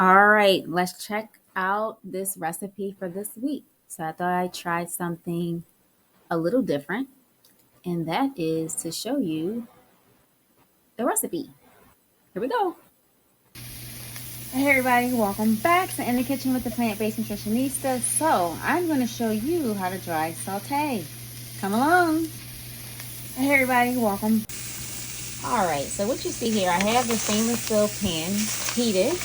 All right, let's check out this recipe for this week. So I thought I'd try something a little different, and that is to show you the recipe. Here we go. Hey everybody, welcome back to In the Kitchen with the Plant-Based Nutritionista. So I'm going to show you how to dry saute. Come along. Hey everybody, welcome. All right, so what you see here, I have the stainless steel pan heated.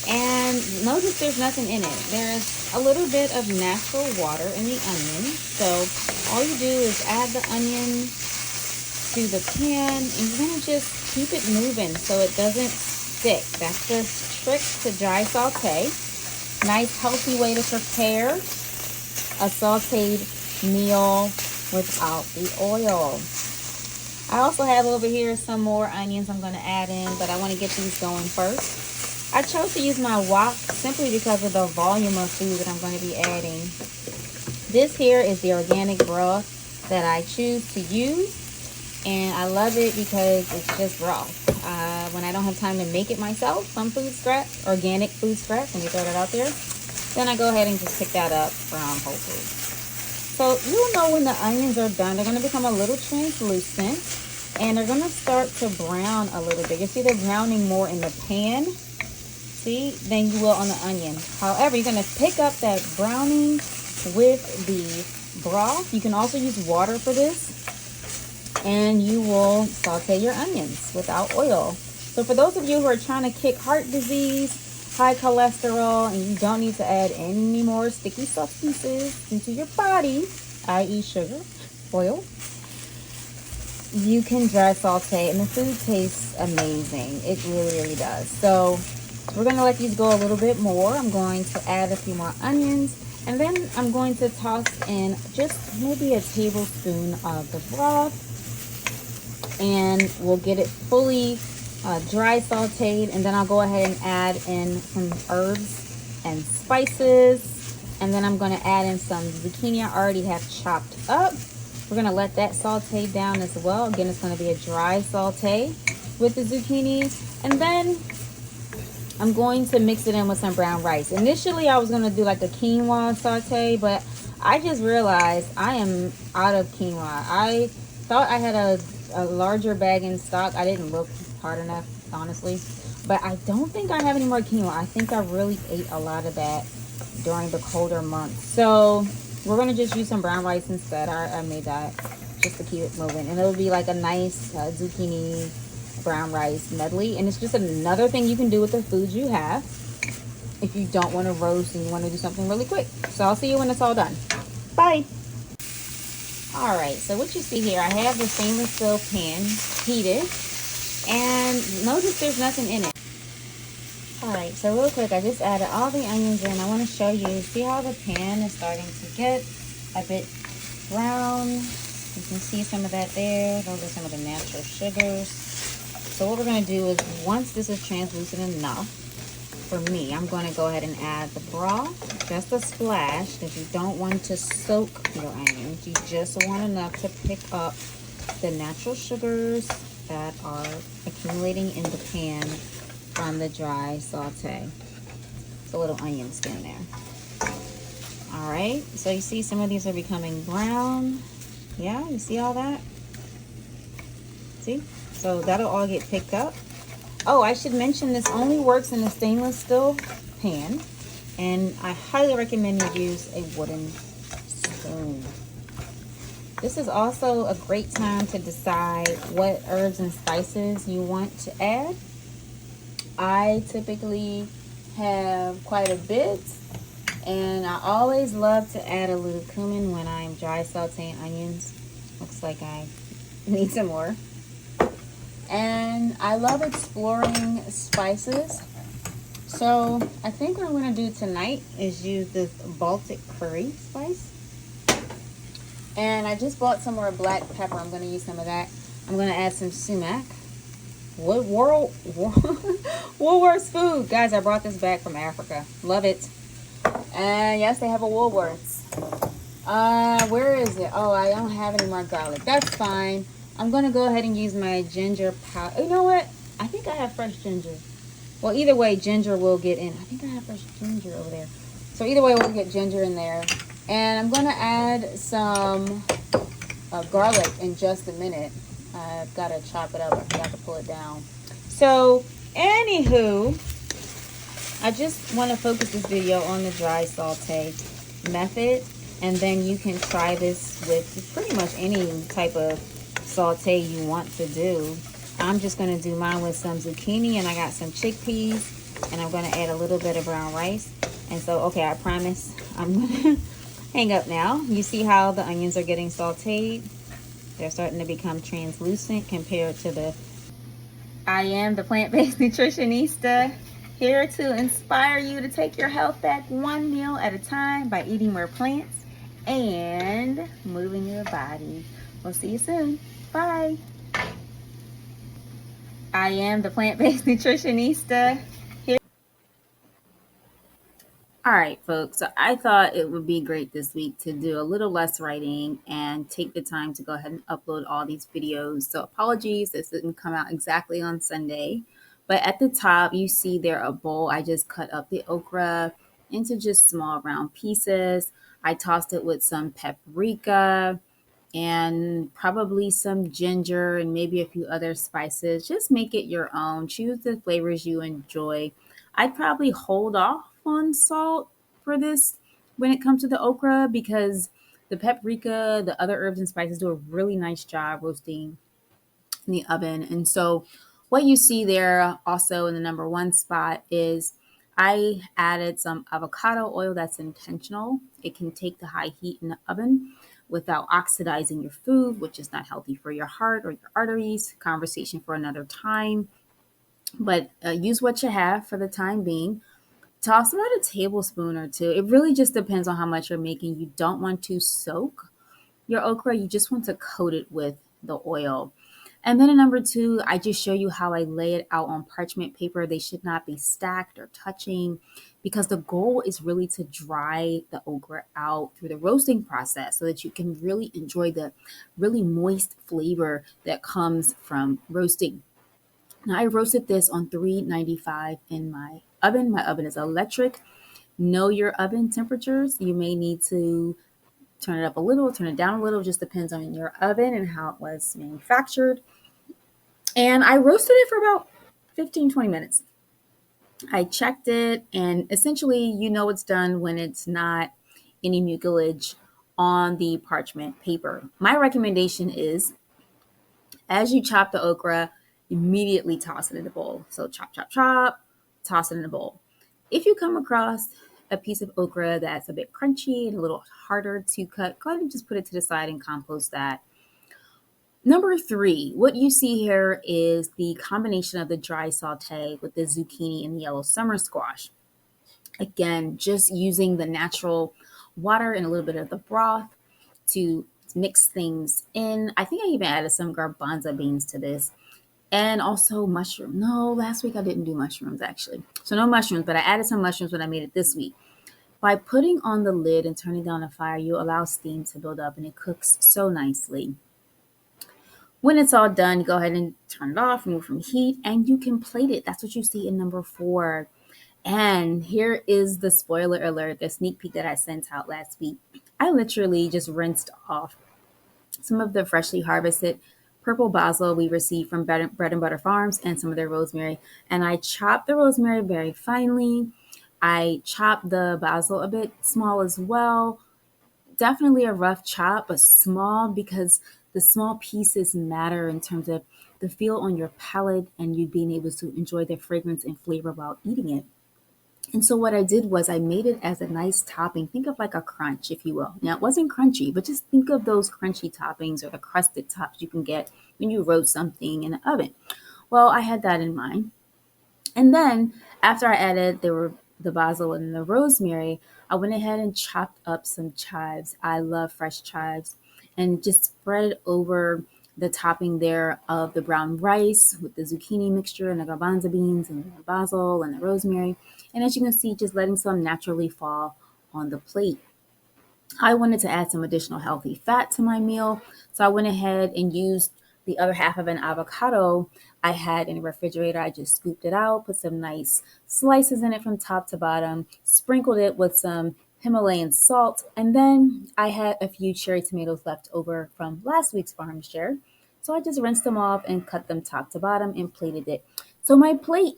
And notice there's nothing in it. There's a little bit of natural water in the onion. So all you do is add the onion to the pan and you're going to just keep it moving so it doesn't stick. That's the trick to dry saute. Nice healthy way to prepare a sauteed meal without the oil. I also have over here some more onions I'm going to add in, but I want to get these going first. I chose to use my wok simply because of the volume of food that I'm going to be adding. This here is the organic broth that I choose to use, and I love it because it's just raw. When I don't have time to make it myself, some food scraps, organic food scraps, let me throw that out there, then I go ahead and just pick that up from Whole Foods. So you'll know when the onions are done, they're going to become a little translucent and they're going to start to brown a little bit. You see they're browning more in the pan, see, than you will on the onion. However, you're going to pick up that browning with the broth. You can also use water for this, and you will saute your onions without oil. So for those of you who are trying to kick heart disease, high cholesterol, and you don't need to add any more sticky substances into your body, i.e. sugar, oil, you can dry saute and the food tastes amazing. It really, really does. So we're going to let these go a little bit more. I'm going to add a few more onions, and then I'm going to toss in just maybe a tablespoon of the broth, and we'll get it fully dry sauteed, and then I'll go ahead and add in some herbs and spices, and then I'm going to add in some zucchini I already have chopped up. We're going to let that saute down as well. Again, it's going to be a dry saute with the zucchini, and then I'm going to mix it in with some brown rice. Initially, I was going to do like a quinoa saute, but I just realized I am out of quinoa. I thought I had a larger bag in stock. I didn't look hard enough, honestly. But I don't think I have any more quinoa. I think I really ate a lot of that during the colder months. So we're going to just use some brown rice instead. I made that just to keep it moving. And it'll be like a nice zucchini brown rice medley, and it's just another thing you can do with the foods you have if you don't want to roast and you want to do something really quick. So I'll see you when it's all done. Bye. All right, so what you see here, I have the stainless steel pan heated, and notice there's nothing in it. All right, so real quick, I just added all the onions in. I want to show you, see how the pan is starting to get a bit brown. You can see some of that there. Those are some of the natural sugars. So what we're going to do is, once this is translucent enough, for me, I'm going to go ahead and add the broth, just a splash, because you don't want to soak your onions. You just want enough to pick up the natural sugars that are accumulating in the pan from the dry saute. It's a little onion skin there. All right, so you see some of these are becoming brown. Yeah, you see all that? See? So that'll all get picked up. Oh, I should mention this only works in a stainless steel pan, and I highly recommend you use a wooden spoon. This is also a great time to decide what herbs and spices you want to add. I typically have quite a bit, and I always love to add a little cumin when I'm dry sauteing onions. Looks like I need some more. And I love exploring spices. So I think what I'm going to do tonight is use this Baltic curry spice. And I just bought some more black pepper. I'm going to use some of that. I'm going to add some sumac. Woolworths food. Guys, I brought this back from Africa. Love it. And yes, they have a Woolworths. Where is it? Oh, I don't have any more garlic. That's fine. I'm going to go ahead and use my ginger powder. You know what? I think I have fresh ginger. Well, either way, ginger will get in. I think I have fresh ginger over there. So either way, we'll get ginger in there. And I'm going to add some garlic in just a minute. I've got to chop it up. I forgot to pull it down. So, anywho, I just want to focus this video on the dry saute method. And then you can try this with pretty much any type of saute you want to do. I'm just going to do mine with some zucchini, and I got some chickpeas, and I'm going to add a little bit of brown rice. And so, okay, I promise I'm going to hang up now. You see how the onions are getting sauteed? They're starting to become translucent compared to the... I am the plant-based nutritionista, here to inspire you to take your health back one meal at a time by eating more plants and moving your body. We'll see you soon. Bye. I am the plant-based nutritionista. All right, folks. So I thought it would be great this week to do a little less writing and take the time to go ahead and upload all these videos. So apologies, this didn't come out exactly on Sunday. But at the top, you see there a bowl. I just cut up the okra into just small round pieces. I tossed it with some paprika and probably some ginger and maybe a few other spices. Just make it your own. Choose the flavors you enjoy. I'd probably hold off on salt for this when it comes to the okra because the paprika, the other herbs and spices do a really nice job roasting in the oven. And so what you see there also in the number one spot is I added some avocado oil. That's intentional. It can take the high heat in the oven without oxidizing your food, which is not healthy for your heart or your arteries. Conversation for another time. But use what you have for the time being. Toss about a tablespoon or two. It really just depends on how much you're making. You don't want to soak your okra. You just want to coat it with the oil. And then in number two, I just show you how I lay it out on parchment paper. They should not be stacked or touching because the goal is really to dry the okra out through the roasting process so that you can really enjoy the really moist flavor that comes from roasting. Now I roasted this on 395 in my oven. My oven is electric. Know your oven temperatures. You may need to turn it up a little, turn it down a little, just depends on your oven and how it was manufactured. And I roasted it for about 15-20 minutes. I checked it, and essentially, you know it's done when it's not any mucilage on the parchment paper. My recommendation is as you chop the okra, immediately toss it in the bowl. So chop, chop, chop, toss it in the bowl. If you come across a piece of okra that's a bit crunchy and a little harder to cut, go ahead and just put it to the side and compost that. Number three, what you see here is the combination of the dry saute with the zucchini and the yellow summer squash. Again, just using the natural water and a little bit of the broth to mix things in. I think I even added some garbanzo beans to this and also mushroom. No, last week I didn't do mushrooms actually. So no mushrooms, but I added some mushrooms when I made it this week. By putting on the lid and turning down the fire, you allow steam to build up and it cooks so nicely. When it's all done, go ahead and turn it off, remove from heat, and you can plate it. That's what you see in number four. And here is the spoiler alert, the sneak peek that I sent out last week. I literally just rinsed off some of the freshly harvested purple basil we received from Bread and Butter Farms and some of their rosemary. And I chopped the rosemary very finely. I chopped the basil a bit small as well. Definitely a rough chop, but small because the small pieces matter in terms of the feel on your palate and you being able to enjoy the fragrance and flavor while eating it. And so what I did was I made it as a nice topping. Think of like a crunch, if you will. Now it wasn't crunchy, but just think of those crunchy toppings or the crusted tops you can get when you roast something in the oven. Well, I had that in mind. And then after I added the basil and the rosemary, I went ahead and chopped up some chives. I love fresh chives and just spread it over the topping there of the brown rice with the zucchini mixture and the garbanzo beans and the basil and the rosemary. And as you can see, just letting some naturally fall on the plate. I wanted to add some additional healthy fat to my meal, so I went ahead and used The other half of an avocado I had in the refrigerator. I just scooped it out, put some nice slices in it from top to bottom, sprinkled it with some Himalayan salt, and then I had a few cherry tomatoes left over from last week's farm share. So I just rinsed them off and cut them top to bottom and plated it. So my plate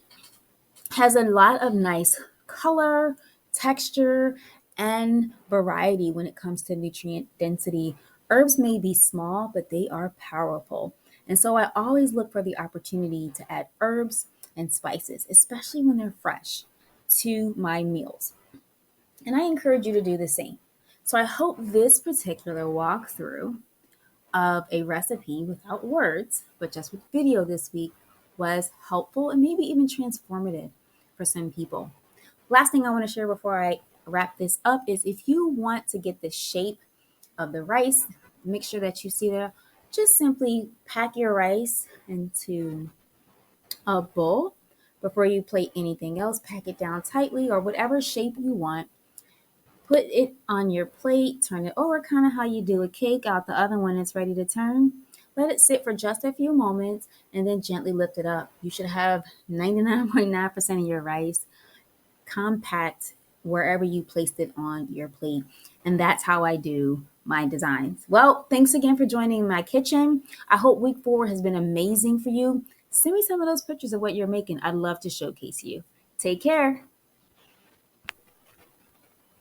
has a lot of nice color, texture, and variety when it comes to nutrient density. Herbs may be small, but they are powerful. And so I always look for the opportunity to add herbs and spices, especially when they're fresh, to my meals. And I encourage you to do the same. So I hope this particular walkthrough of a recipe without words, but just with video this week was helpful and maybe even transformative for some people. Last thing I want to share before I wrap this up is if you want to get the shape of the rice, make sure that you see there, just simply pack your rice into a bowl before you plate anything else. Pack it down tightly or whatever shape you want. Put it on your plate, turn it over kind of how you do a cake out the oven when it's ready to turn. Let it sit for just a few moments and then gently lift it up. You should have 99.9% of your rice compact wherever you placed it on your plate. And that's how I do my designs. Well, thanks again for joining my kitchen. I hope week 4 has been amazing for you. Send me some of those pictures of what you're making. I'd love to showcase you. Take care.